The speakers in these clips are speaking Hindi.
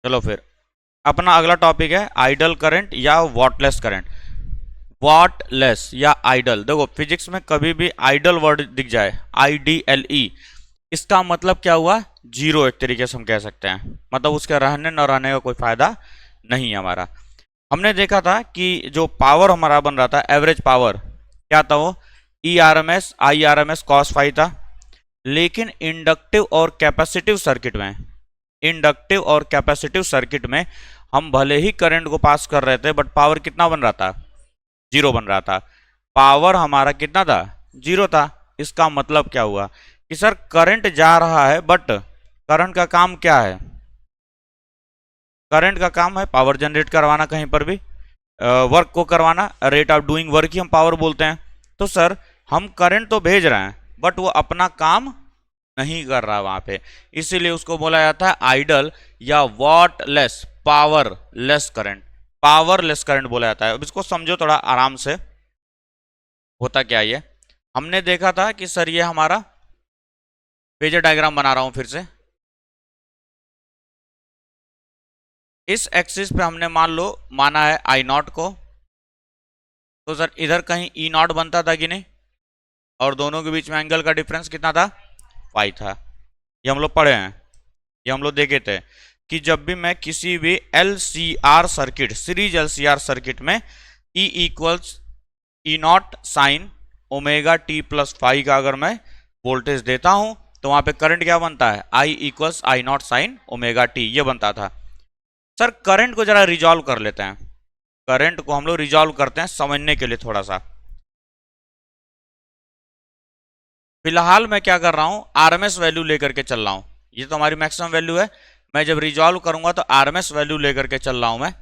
चलो फिर अपना अगला टॉपिक है आइडल करंट या वॉटलेस करंट। वॉटलेस या आइडल, देखो फिजिक्स में कभी भी आइडल वर्ड दिख जाए, IDLE, इसका मतलब क्या हुआ? जीरो, एक तरीके से हम कह सकते हैं, मतलब उसके रहने न रहने का कोई फायदा नहीं है हमारा। हमने देखा था कि जो पावर हमारा बन रहा था, एवरेज पावर क्या था वो? ERMS IRMS cos फाई था। लेकिन इंडक्टिव और कैपेसिटिव सर्किट में, इंडक्टिव और कैपेसिटिव सर्किट में हम भले ही करंट को पास कर रहे थे, बट पावर कितना बन रहा था? जीरो बन रहा था। पावर हमारा कितना था? जीरो था। इसका मतलब क्या हुआ कि सर करंट जा रहा है, बट करंट का काम क्या है? करंट का काम है पावर जनरेट करवाना, कहीं पर भी वर्क को करवाना, रेट ऑफ डूइंग वर्क ही हम पावर बोलते हैं। तो सर हम करंट तो भेज रहे हैं, बट वो अपना काम नहीं कर रहा वहां पे, इसीलिए उसको बोला जाता है आइडल या wattless, powerless current. Powerless current बोला जाता है। अब इसको समझो थोड़ा आराम से, होता क्या ये। हमने देखा था कि सर ये हमारा फेजर डायग्राम बना रहा हूं फिर से। इस एक्सिस पे हमने मान लो माना है आई नॉट को, तो सर इधर कहीं ई नॉट बनता था कि नहीं, और दोनों के बीच में एंगल का डिफरेंस कितना था? फाई था। ये हम लोग पढ़े हैं, ये हम लोग देखे थे कि जब भी मैं किसी भी LCR circuit, series LCR circuit में E equals E naught sine omega T plus phi का अगर मैं वोल्टेज देता हूं, तो वहां पे करंट क्या बनता है? I equals I not sine omega T, ये बनता था। सर करंट को जरा रिजॉल्व कर लेते हैं, करंट को हम लोग रिजॉल्व करते हैं समझने के लिए थोड़ा सा। फिलहाल मैं क्या कर रहा हूं, आरएमएस वैल्यू लेकर के चल रहा हूं। ये तो हमारी मैक्सिमम वैल्यू है, मैं जब रिजॉल्व करूंगा तो आरएमएस वैल्यू लेकर के चल रहा हूं मैं।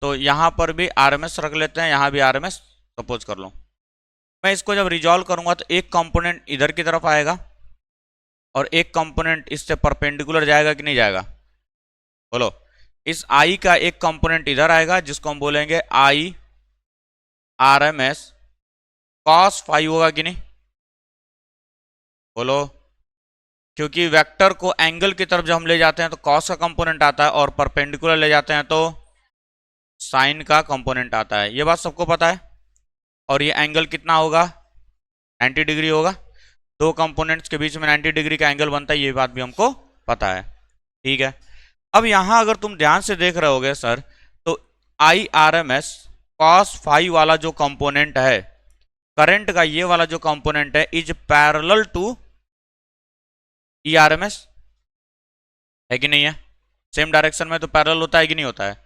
तो यहां पर भी आरएमएस रख लेते हैं, यहां भी आरएमएस सपोज कर लो। मैं इसको जब रिजॉल्व करूंगा तो एक कंपोनेंट इधर की तरफ आएगा और एक कंपोनेंट इससे परपेंडिकुलर जाएगा कि नहीं जाएगा? बोलो। इस आई का एक कंपोनेंट इधर आएगा जिसको हम बोलेंगे आई आरएमएस कॉस फाई, होगा कि नहीं? बोलो। क्योंकि वेक्टर को एंगल की तरफ जब हम ले जाते हैं तो कॉस का कंपोनेंट आता है, और परपेंडिकुलर ले जाते हैं तो साइन का कंपोनेंट आता है। ये बात सबको पता है। और ये एंगल कितना होगा? 90 डिग्री होगा। दो कंपोनेंट्स के बीच में 90 डिग्री का एंगल बनता है, ये बात भी हमको पता है। ठीक है। अब यहां अगर तुम ध्यान से देख रहे होगे सर, तो I R M S cos phi वाला जो कंपोनेंट है, करंट का ये वाला जो कंपोनेंट है, is parallel to E R M S, है कि नहीं है? सेम डायरेक्शन में तो पैरेलल होता है कि नहीं होता है?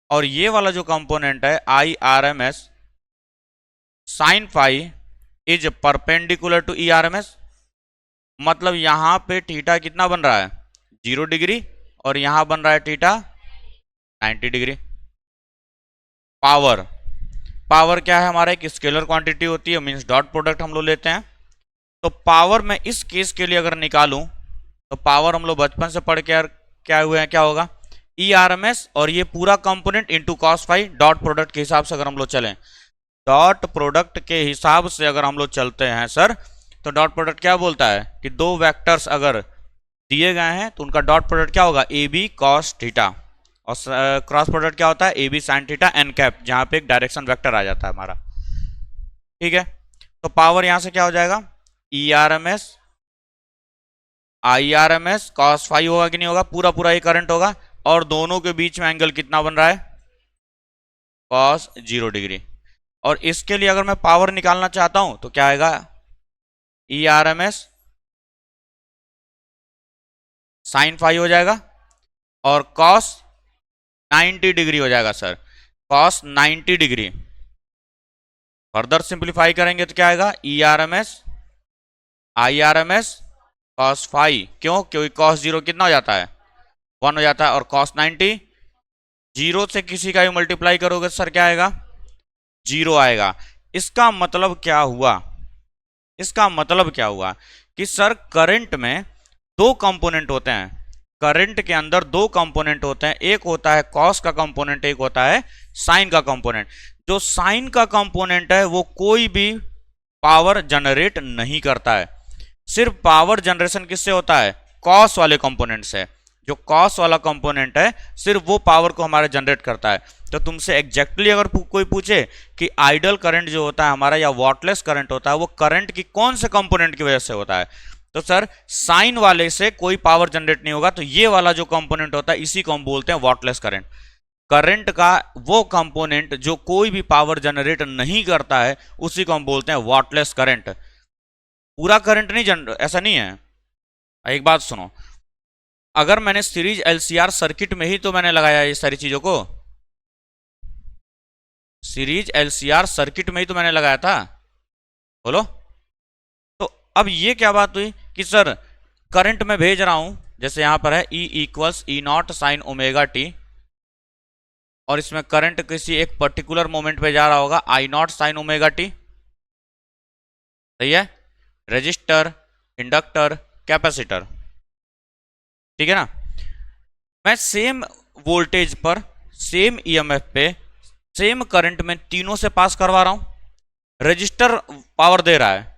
और ये वाला जो कंपोनेंट है I R M S sine phi is perpendicular to E R M S, मतलब यहां पे थीटा कितना बन रहा है? 0 डिग्री, और यहां बन रहा है थीटा 90 डिग्री। पावर, पावर क्या है हमारा? एक स्केलर क्वांटिटी होती है, मींस डॉट प्रोडक्ट हम लोग लेते हैं। तो पावर में इस केस के लिए अगर निकालूं, तो पावर हम लोग बचपन से पढ़ के क्या हुए हैं, क्या होगा? ई आर एम एस और ये पूरा component into cos phi, dot product के हिसाब से अगर हम लोग चलें, डॉट प्रोडक्ट के हिसाब से अगर हम लोग चलते हैं सर, तो डॉट प्रोडक्ट क्या बोलता है कि दो वेक्टर्स अगर दिए गए हैं तो उनका डॉट प्रोडक्ट क्या होगा? ए बी कॉस थीटा, और क्रॉस प्रोडक्ट क्या होता है? A B sine theta N cap, जहां पे एक डायरेक्शन वेक्टर आ जाता है हमारा। ठीक है। तो पावर यहां से क्या हो जाएगा? E R M S I R M S cos phi होगा कि नहीं होगा? पूरा पूरा ये करंट होगा, और दोनों के बीच में एंगल कितना बन रहा है? Cos 0 degree. और इसके लिए अगर मैं पावर निकालना चाहता हूं तो क्या आएगा? E R M S sine phi हो जाएगा, और कॉस 90 डिग्री हो जाएगा sir, cos 90 degree. Further simplify करेंगे तो क्या आएगा? E R M S I R M S cos phi. क्यों? क्योंकि कॉस 0 कितना हो जाता है? 1 हो जाता है, और कॉस 90 0 से किसी का भी मल्टीप्लाई करोगे सर क्या आएगा? 0 आएगा। इसका मतलब क्या हुआ? इसका मतलब क्या हुआ कि सर करंट में दो कंपोनेंट होते हैं, करंट के अंदर दो कंपोनेंट होते हैं, एक होता है कॉस का कंपोनेंट, एक होता है साइन का कंपोनेंट। जो साइन का कंपोनेंट है वो कोई भी पावर जनरेट नहीं करता है, सिर्फ पावर जनरेशन किससे होता है? कॉस वाले कंपोनेंट से। जो कॉस वाला कंपोनेंट है सिर्फ वो पावर को हमारा जनरेट करता है। तो तुमसे एग्जैक्टली अगर कोई पूछे कि आइडल करंट जो होता है हमारा या वॉटलेस करंट होता है वो करंट की कौन से कंपोनेंट की वजह से होता है, तो सर साइन वाले से कोई पावर जनरेट नहीं होगा। तो ये वाला जो कंपोनेंट होता है इसी को हम बोलते हैं वॉटलेस करंट। करंट का वो कंपोनेंट जो कोई भी पावर जनरेट नहीं करता है उसी को हम बोलते हैं वॉटलेस करंट। पूरा करंट नहीं ऐसा नहीं है। एक बात सुनो, अगर मैंने सीरीज एलसीआर सर्किट में ही तो मैंने लगाया ये सारी चीजों को, सीरीज एलसीआर सर्किट में ही तो मैंने लगाया था, बोलो। तो अब ये क्या बात हुई कि सर करंट में भेज रहा हूं, जैसे यहां पर है E equals E naught sine omega T, और इसमें करंट किसी एक पर्टिकुलर मोमेंट पे जा रहा होगा आई नॉट साइन ओमेगा टी, सही है। रजिस्टर, इंडक्टर, कैपेसिटर, ठीक है ना। मैं सेम वोल्टेज पर, सेम ईएमएफ पे, सेम करंट में तीनों से पास करवा रहा हूं। रजिस्टर पावर दे रहा है,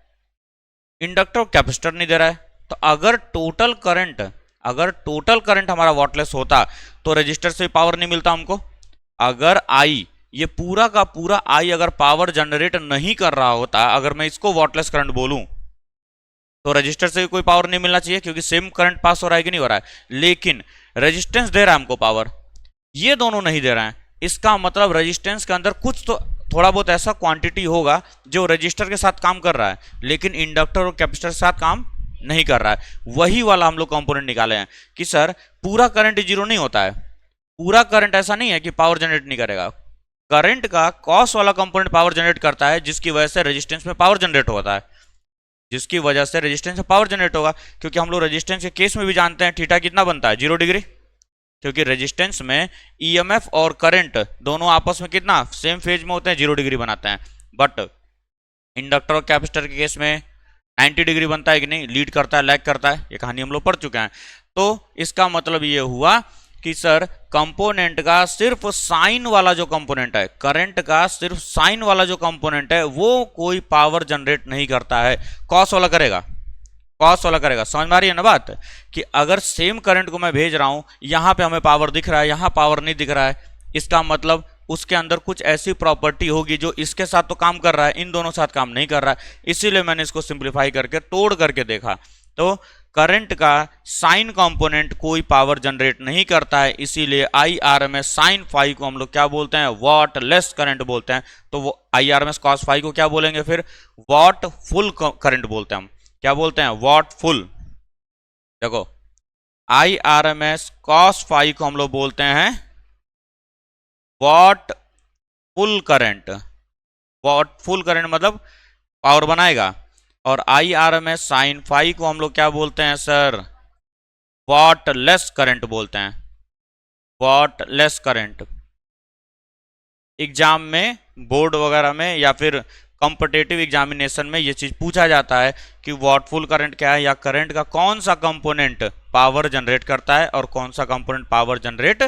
इंडक्टर और कैपेसिटर नहीं दे रहा है। तो अगर टोटल करंट हमारा वॉटलेस होता तो रजिस्टर से पावर नहीं मिलता हमको। अगर आई, ये पूरा का पूरा आई अगर पावर जनरेट नहीं कर रहा होता, अगर मैं इसको वॉटलेस करंट बोलूं, तो रजिस्टर से भी कोई पावर नहीं मिलना चाहिए क्योंकि सेम करंट पास हो रहा है कि नहीं हो रहा है। लेकिन रेजिस्टेंस दे रहा है हमको पावर, ये दोनों नहीं दे रहे हैं। इसका मतलब रेजिस्टेंस के अंदर कुछ तो थोड़ा बहुत ऐसा क्वांटिटी होगा जो रजिस्टर के साथ काम कर रहा है लेकिन इंडक्टर और कैपेसिटर के साथ काम नहीं कर रहा है। वही वाला हम लोग कंपोनेंट निकाले हैं कि सर पूरा करंट जीरो नहीं होता है। पूरा करंट ऐसा नहीं है कि पावर जनरेट नहीं करेगा। करंट का कॉस वाला कंपोनेंट पावर जनरेट करता है जिसकी वजह से रेजिस्टेंस में पावर जनरेट होता है, जिसकी वजह से रेजिस्टेंस में पावर जनरेट होगा। क्योंकि हम लोग रेजिस्टेंस के केस में भी जानते हैं थीटा कितना बनता है, 0 डिग्री, क्योंकि रेजिस्टेंस में ईएमएफ और करंट दोनों आपस में कितना सेम फेज में होते हैं, 0 डिग्री बनाते हैं। बट इंडक्टर और कैपेसिटर के केस में 90 डिग्री बनता है कि नहीं, लीड करता है, लैग करता है, ये कहानी हम लोग पढ़ चुके हैं। तो इसका मतलब ये हुआ कि सर कंपोनेंट का सिर्फ साइन वाला जो कंपोनेंट है, करंट का सिर्फ साइन वाला जो कंपोनेंट है वो कोई पावर जनरेट नहीं करता है, कॉस वाला करेगा, कॉस वाला करेगा। समझ में आ रही है ना बात, कि अगर सेम करंट को मैं भेज रहा हूं, यहां पे हमें पावर दिख रहा है, यहां पावर नहीं दिख रहा है, इसका मतलब उसके अंदर कुछ ऐसी प्रॉपर्टी होगी जो इसके साथ तो काम कर रहा है, इन दोनों साथ काम नहीं कर रहा है। इसीलिए मैंने इसको सिंप्लीफाई करके तोड़ करके देखा। तो करंट का साइन कंपोनेंट कोई पावर जनरेट नहीं करता है, इसीलिए I R M S sine phi को हम लोग क्या बोलते हैं, वॉट लेस करंट बोलते हैं। तो वो I R M S cos phi को क्या बोलेंगे फिर, वॉट फुल करंट बोलते हैं हम। क्या बोलते हैं, वॉट फुल। देखो I R M S cos phi को हम लोग बोलते हैं wattful current. Wattful current मतलब पावर बनाएगा। और I R M S sine phi को हम लोग क्या बोलते हैं सर, वॉट लेस करंट बोलते हैं, वॉट लेस करंट। एग्जाम में, बोर्ड वगैरह में या फिर कॉम्पिटेटिव एग्जामिनेशन में ये चीज पूछा जाता है कि वॉटफुल करंट क्या है, या करंट का कौन सा कंपोनेंट पावर जनरेट करता है और कौन सा कंपोनेंट पावर जनरेट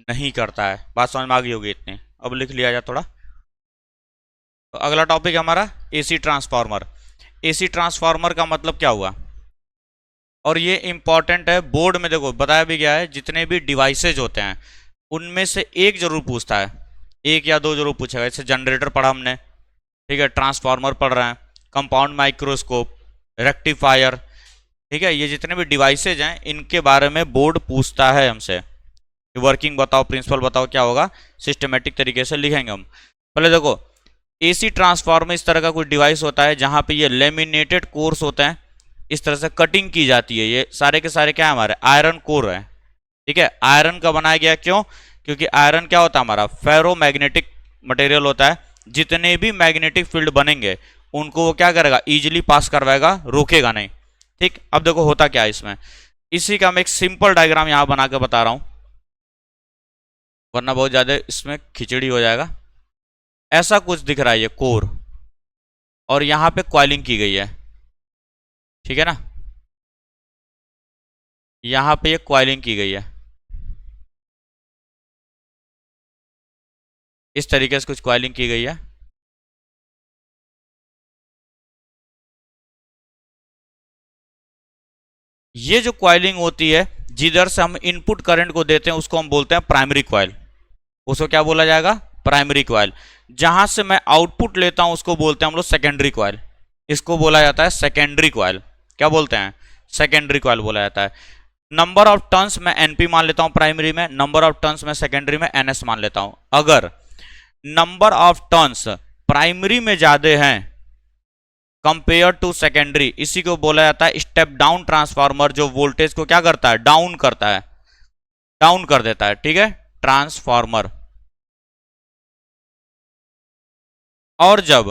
नहीं करता है। बात समझ में आ गई होगी इतनी, अब लिख लिया जाए थोड़ा। तो अगला टॉपिक है हमारा एसी ट्रांसफार्मर। एसी ट्रांसफार्मर का मतलब क्या हुआ, और ये इंपॉर्टेंट है, बोर्ड में देखो बताया भी गया है, जितने भी डिवाइसेज होते हैं उनमें से एक जरूर पूछता है, एक या दो जरूर पूछेगा। जैसे जनरेटर पढ़ा हमने, ठीक है, ट्रांसफार्मर पढ़ रहे हैं, कंपाउंड माइक्रोस्कोप, रेक्टिफायर, ठीक है, ये जितने भी डिवाइसेज हैं इनके बारे में बोर्ड पूछता है हमसे। वर्किंग बताओ, प्रिंसिपल बताओ, क्या होगा, सिस्टमेटिक तरीके से लिखेंगे हम। पहले देखो एसी ट्रांसफार्मर इस तरह का कोई डिवाइस होता है जहां पे ये लेमिनेटेड कोर्स होते हैं, इस तरह से कटिंग की जाती है। ये सारे के सारे क्या है, हमारे आयरन कोर है, ठीक है। आयरन का बनाया गया, क्यों, क्योंकि आयरन क्या होता है हमारा, फेरो मैग्नेटिक मटेरियल होता है। जितने भी मैग्नेटिक फील्ड बनेंगे उनको वो क्या करेगा, इजिली पास करवाएगा, रोकेगा नहीं। ठीक, अब देखो होता क्या है इसमें, इसी का मैं एक सिंपल डायग्राम यहां बना के बता रहा हूं, वरना बहुत ज्यादा इसमें खिचड़ी हो जाएगा। ऐसा कुछ दिख रहा है ये कोर, और यहां पे कॉइलिंग की गई है, ठीक है ना, यहां पे ये कॉइलिंग की गई है, इस तरीके से कुछ कॉइलिंग की गई है। ये जो क्वाइलिंग होती है जिधर से हम इनपुट करंट को देते हैं उसको हम बोलते हैं प्राइमरी क्वाइल। उसको क्या बोला जाएगा? Primary coil. जहां से मैं आउटपुट लेता हूं उसको बोलते हैं हम लोग सेकेंडरी क्वाइल। इसको बोला जाता है सेकेंडरी क्वाइल। क्या बोलते हैं? सेकेंडरी क्वाइल बोला जाता है। नंबर ऑफ टर्न्स मैं एनपी मान लेता हूं प्राइमरी में, नंबर ऑफ टर्न्स मैं सेकेंडरी में एनएस मान लेता हूं। अगर नंबर ऑफ टर्न्स प्राइमरी में ज्यादा हैं कंपेयर टू सेकेंडरी, इसी को बोला जाता है स्टेप डाउन ट्रांसफार्मर, जो वोल्टेज को क्या करता है? डाउन करता है, डाउन कर देता है। ठीक है, ट्रांसफार्मर। और जब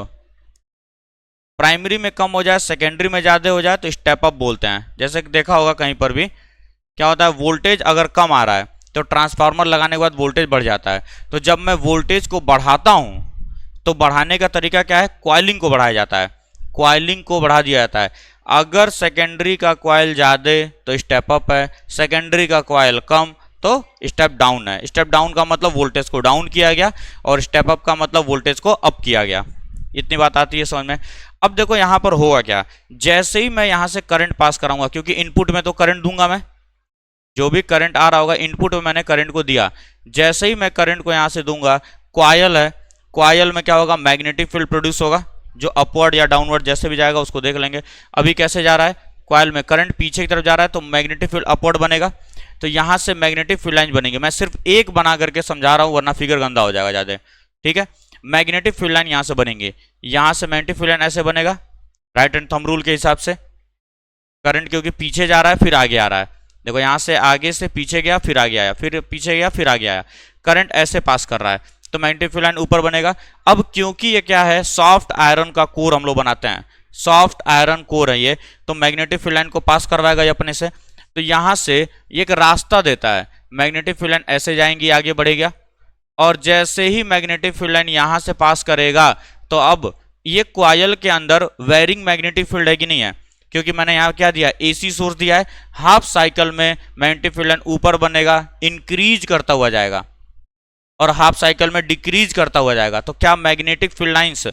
प्राइमरी में कम हो जाए सेकेंडरी में ज्यादा हो जाए तो स्टेप अप बोलते हैं। जैसे कि देखा होगा कहीं पर भी क्या होता है, वोल्टेज अगर कम आ रहा है तो ट्रांसफार्मर लगाने के बाद वोल्टेज बढ़ जाता है। तो जब मैं वोल्टेज को बढ़ाता हूं तो बढ़ाने का तरीका क्या है? क्वाइलिंग को बढ़ाया जाता है, क्वाइलिंग को बढ़ा दिया जाता है। अगर सेकेंडरी का क्वाइल ज्यादा तो स्टेप अप है, सेकेंडरी का क्वाइल कम तो स्टेप डाउन है। स्टेप डाउन का मतलब वोल्टेज को डाउन किया गया और स्टेप अप का मतलब वोल्टेज को अप किया गया। इतनी बात आती है समझ में? अब देखो यहां पर होगा क्या, जैसे ही मैं यहां से करंट पास कराऊंगा, क्योंकि इनपुट में तो करंट दूंगा मैं, जो भी करंट आ रहा होगा इनपुट में मैंने करंट को दिया, जैसे ही मैं करंट को यहां से दूंगा, क्वाइल है, क्वाइल में क्या होगा? मैग्नेटिक फील्ड प्रोड्यूस होगा, जो अपवर्ड या डाउनवर्ड जैसे भी जाएगा उसको देख लेंगे। अभी कैसे जा रहा है? क्वाइल में करंट पीछे की तरफ जा रहा है तो मैग्नेटिक फील्ड अपवर्ड बनेगा, तो यहां से मैग्नेटिक फील्ड लाइन बनेगी। मैं सिर्फ एक बना करके समझा रहा हूं वरना फिगर गंदा हो जाएगा ज्यादा। ठीक है, मैग्नेटिक फील्ड लाइन यहां से बनेंगे, यहां से मैग्नेटिक फील्ड लाइन ऐसे बनेगा राइट हैंड थंब रूल के हिसाब से। करंट क्योंकि पीछे जा रहा है फिर आगे आ रहा है, देखो यहां से आगे से पीछे गया फिर आगे आया, फिर पीछे गया फिर आगे आया, करंट ऐसे पास कर रहा है तो मैग्नेटिक फील्ड लाइन ऊपर बनेगा। अब क्योंकि ये क्या है? सॉफ्ट आयरन का कोर हम लोग बनाते हैं, सॉफ्ट आयरन कोर है ये, तो मैग्नेटिक फील्ड लाइन को पास करवाएगा ये अपने से। तो यहां से एक रास्ता देता है, मैग्नेटिक फील्ड लाइन ऐसे जाएंगी आगे बढ़ेगा, और जैसे ही मैग्नेटिक फील्ड लाइन यहां से पास करेगा तो अब ये क्वाइल के अंदर वेरिंग मैग्नेटिक फील्ड है कि नहीं है? क्योंकि मैंने यहां क्या दिया? एसी सोर्स दिया है। हाफ साइकिल में मैग्नेटिक फील्ड लाइन ऊपर बनेगा, इंक्रीज करता हुआ जाएगा, और हाफ साइकिल में डिक्रीज करता हुआ जाएगा। तो क्या मैग्नेटिक फील्ड लाइंस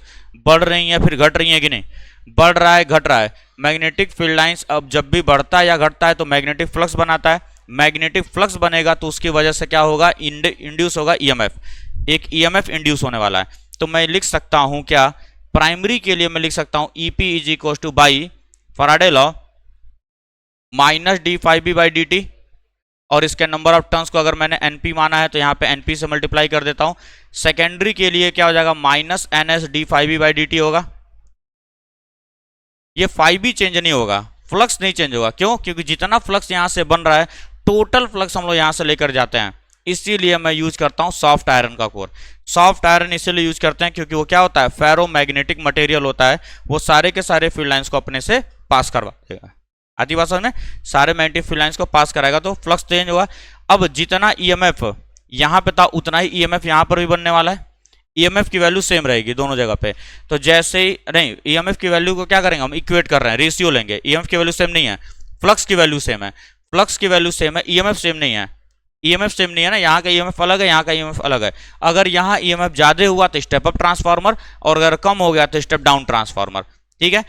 बढ़ रही हैं फिर घट रही हैं कि नहीं? बढ़ रहा है, घट रहा है। मैग्नेटिक फील्ड लाइंस अब जब भी बढ़ता है या घटता है तो मैग्नेटिक फ्लक्स बनाता है। मैग्नेटिक फ्लक्स बनेगा तो उसकी वजह से क्या होगा? इंड्यूस होगा ईएमएफ, एक ईएमएफ इंड्यूस होने वाला है। तो मैं लिख सकता हूं क्या? प्राइमरी के लिए मैं लिख सकता हूं EP is equal to by Faraday law minus D phi B by D T, और इसके नंबर ऑफ टर्न्स को अगर मैंने एनपी माना है तो यहाँ पे एनपी से मल्टीप्लाई कर देता हूं। सेकेंडरी के लिए क्या हो जाएगा? Minus NS D phi B by D T होगा। ये फाइव भी चेंज नहीं होगा, फ्लक्स नहीं चेंज होगा। क्यों? क्योंकि जितना फ्लक्स यहां से बन रहा है टोटल फ्लक्स हम लोग यहां से लेकर जाते हैं, इसीलिए मैं यूज करता हूं सॉफ्ट आयरन का कोर। सॉफ्ट आयरन इसलिए यूज करते हैं क्योंकि वो क्या होता है? फेरो मैग्नेटिक मटेरियल होता है, वो सारे के सारे फील्ड लाइंस को अपने से पास करवा देगा। आती बात समझ में? सारे मैग्नेटिक फील्ड लाइंस को पास कराएगा तो फ्लक्स चेंज होगा। अब जितना ईएमएफ यहां पे था उतना ही ईएमएफ यहां पर भी बनने वाला है। ईएमएफ की वैल्यू सेम रहेगी दोनों जगह पे। तो जैसे ही नहीं, ईएमएफ की वैल्यू को क्या करेंगे हम? इक्वेट कर रहे हैं, रेशियो लेंगे। ईएमएफ की वैल्यू सेम नहीं है, फ्लक्स की वैल्यू सेम है, फ्लक्स की वैल्यू सेम है, ईएमएफ सेम नहीं है। ईएमएफ सेम नहीं है ना, यहाँ का ईएमएफ अलग है, यहाँ का ईएमएफ अलग है। अगर यहाँ ईएमएफ ज्यादा हुआ तो स्टेप अप ट्रांसफार्मर, और अगर कम हो गया तो स्टेप डाउन ट्रांसफार्मर। ठीक है,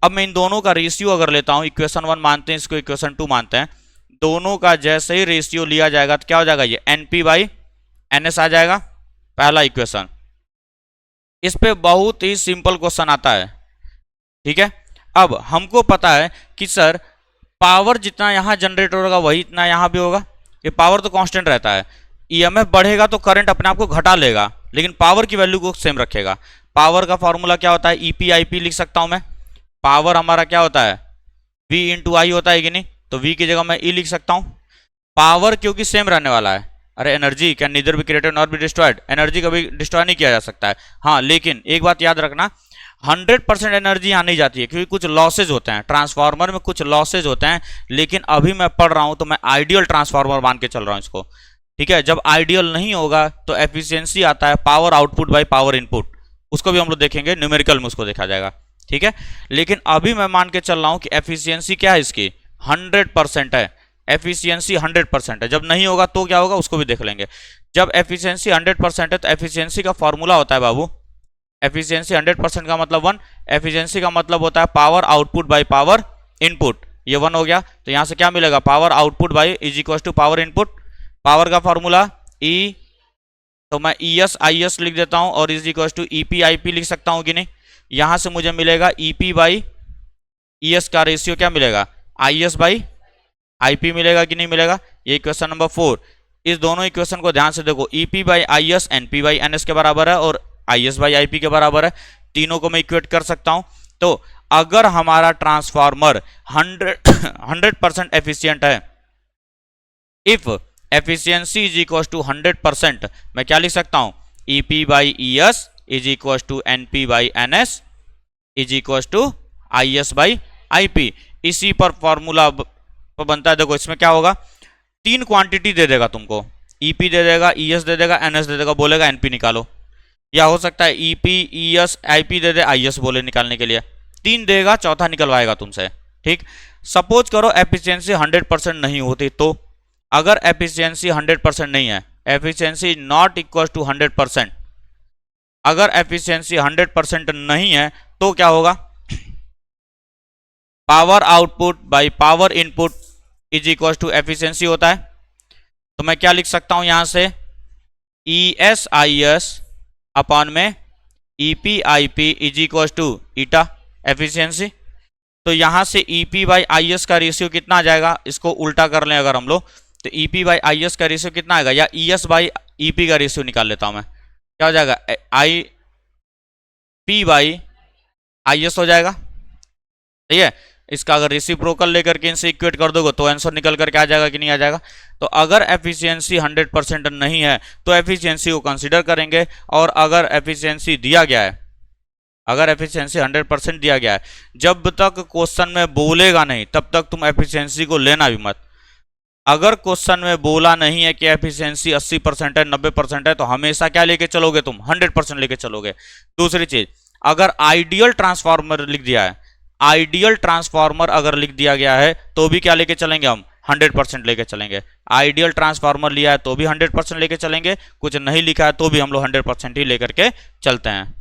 अब मैं इन दोनों का रेशियो अगर लेता हूं, इक्वेशन 1 मानते हैं इसको, इक्वेशन 2 मानते हैं, दोनों का जैसे ही रेशियो लिया जाएगा तो क्या हो जाएगा? ये एनपी बाई एनएस आ जाएगा, पहला इक्वेशन। इस पे बहुत ही सिंपल क्वेश्चन आता है। ठीक है, अब हमको पता है कि सर पावर जितना यहां जनरेट होगा वही इतना यहां भी होगा, ये पावर तो कांस्टेंट रहता है। ईएमएफ बढ़ेगा तो करंट अपने आप को घटा लेगा, लेकिन पावर की वैल्यू को सेम रखेगा। पावर का फॉर्मूला क्या होता है? ईपी आईपी लिख सकता हूं मैं। पावर हमारा क्या होता है? V इंटू आई होता है कि नहीं? तो V की जगह मैं E लिख सकता हूं। पावर क्योंकि सेम रहने वाला है। अरे energy can neither be created not be destroyed, energy कभी डिस्ट्रॉय नहीं किया जा सकता है। हाँ, लेकिन एक बात याद रखना, 100% एनर्जी यहाँ नहीं जाती है क्योंकि कुछ लॉसेज होते हैं ट्रांसफार्मर में, कुछ लॉसेज होते हैं। लेकिन अभी मैं पढ़ रहा हूं तो मैं आइडियल ट्रांसफार्मर मान के चल रहा हूं इसको। ठीक है, जब आइडियल नहीं होगा तो एफिशिएंसी आता है power output by power input, उसको भी हम लोग देखेंगे, न्यूमेरिकल में उसको देखा जाएगा। ठीक है, लेकिन अभी मैं मान के चल रहा हूं कि एफिशिएंसी क्या है इसकी? 100% है। एफिशिएंसी 100% है। जब नहीं होगा तो क्या होगा उसको भी देख लेंगे। जब एफिशिएंसी 100% है तो एफिशिएंसी का फॉर्मूला होता है बाबू, एफिशिएंसी 100% का मतलब 1, एफिशिएंसी का मतलब होता है power output by power input. ये 1 हो गया। तो यहां से क्या मिलेगा, power output by is equal to power input. Power का फॉर्मूला ई, तो मैं ई एस आई एस लिख देता हूं और is equal to E P I P लिख सकता हूं कि नहीं। यहां से मुझे मिलेगा E P by E S का रेशियो क्या मिलेगा, I S by I P मिलेगा कि नहीं मिलेगा। ये इक्वेशन नंबर 4। इस दोनों इक्वेशन को ध्यान से देखो, E P by I S N P by N S के बराबर है और I S by I P के बराबर है। तीनों को मैं इक्वेट कर सकता हूं। तो अगर हमारा ट्रांसफार्मर 100% एफिशिएंट है, if efficiency is equal to 100%, मैं क्या लिख सकता हूं, E P by E S is equal to N P by N S is equal to I S by I P. इसी पर फॉर्मूला बनता है। देखो इसमें क्या होगा, 3 क्वांटिटी दे देगा तुमको, ईपी दे देगा, ईएस दे देगा, एनएस दे देगा, बोलेगा एनपी निकालो। या हो सकता है ईपी ईएस आईपी दे दे, आईएस बोले निकालने के लिए। 3 देगा, चौथा निकलवाएगा तुमसे। ठीक, सपोज करो एफिशिएंसी 100% नहीं होती, तो अगर एफिशिएंसी 100% नहीं है, एफिशिएंसी नॉट इक्वल टू 100%, अगर एफिशिएंसी 100% नहीं है तो क्या होगा, power output by power input is equal to efficiency होता है। तो मैं क्या लिख सकता हूं यहां से, E S I S upon में E P I P is equal to eta efficiency. तो यहां से E P by I S का रेशियो कितना आ जाएगा, इसको उल्टा कर लें अगर हम लोग, तो ई पी बाई आई एस का रेशियो कितना आएगा, या E S by E P का रेशियो निकाल लेता हूं मैं, क्या हो जाएगा, I P by I S हो जाएगा। ठीक है, इसका अगर रेसिप्रोकल लेकर के इनसे इक्वेट कर दोगे तो आंसर निकल करके आ जाएगा कि नहीं आ जाएगा। तो अगर एफिशिएंसी 100% नहीं है तो एफिशिएंसी को कंसीडर करेंगे, और अगर एफिशिएंसी दिया गया है, अगर एफिशिएंसी 100% दिया गया है, जब तक क्वेश्चन में बोलेगा नहीं तब तक तुम एफिशिएंसी को लेना भी मत। अगर क्वेश्चन में बोला नहीं है कि एफिशिएंसी 80% है, 90% है, तो हमेशा क्या लेके चलोगे तुम, 100% लेके चलोगे। दूसरी चीज, अगर आइडियल ट्रांसफार्मर लिख दिया है, आइडियल ट्रांसफार्मर अगर लिख दिया गया है तो भी क्या लेके चलेंगे हम, 100% लेके चलेंगे। आइडियल ट्रांसफार्मर लिया है तो भी 100% लेके चलेंगे, कुछ नहीं लिखा है तो भी हम लोग 100% ही लेकर के चलते हैं।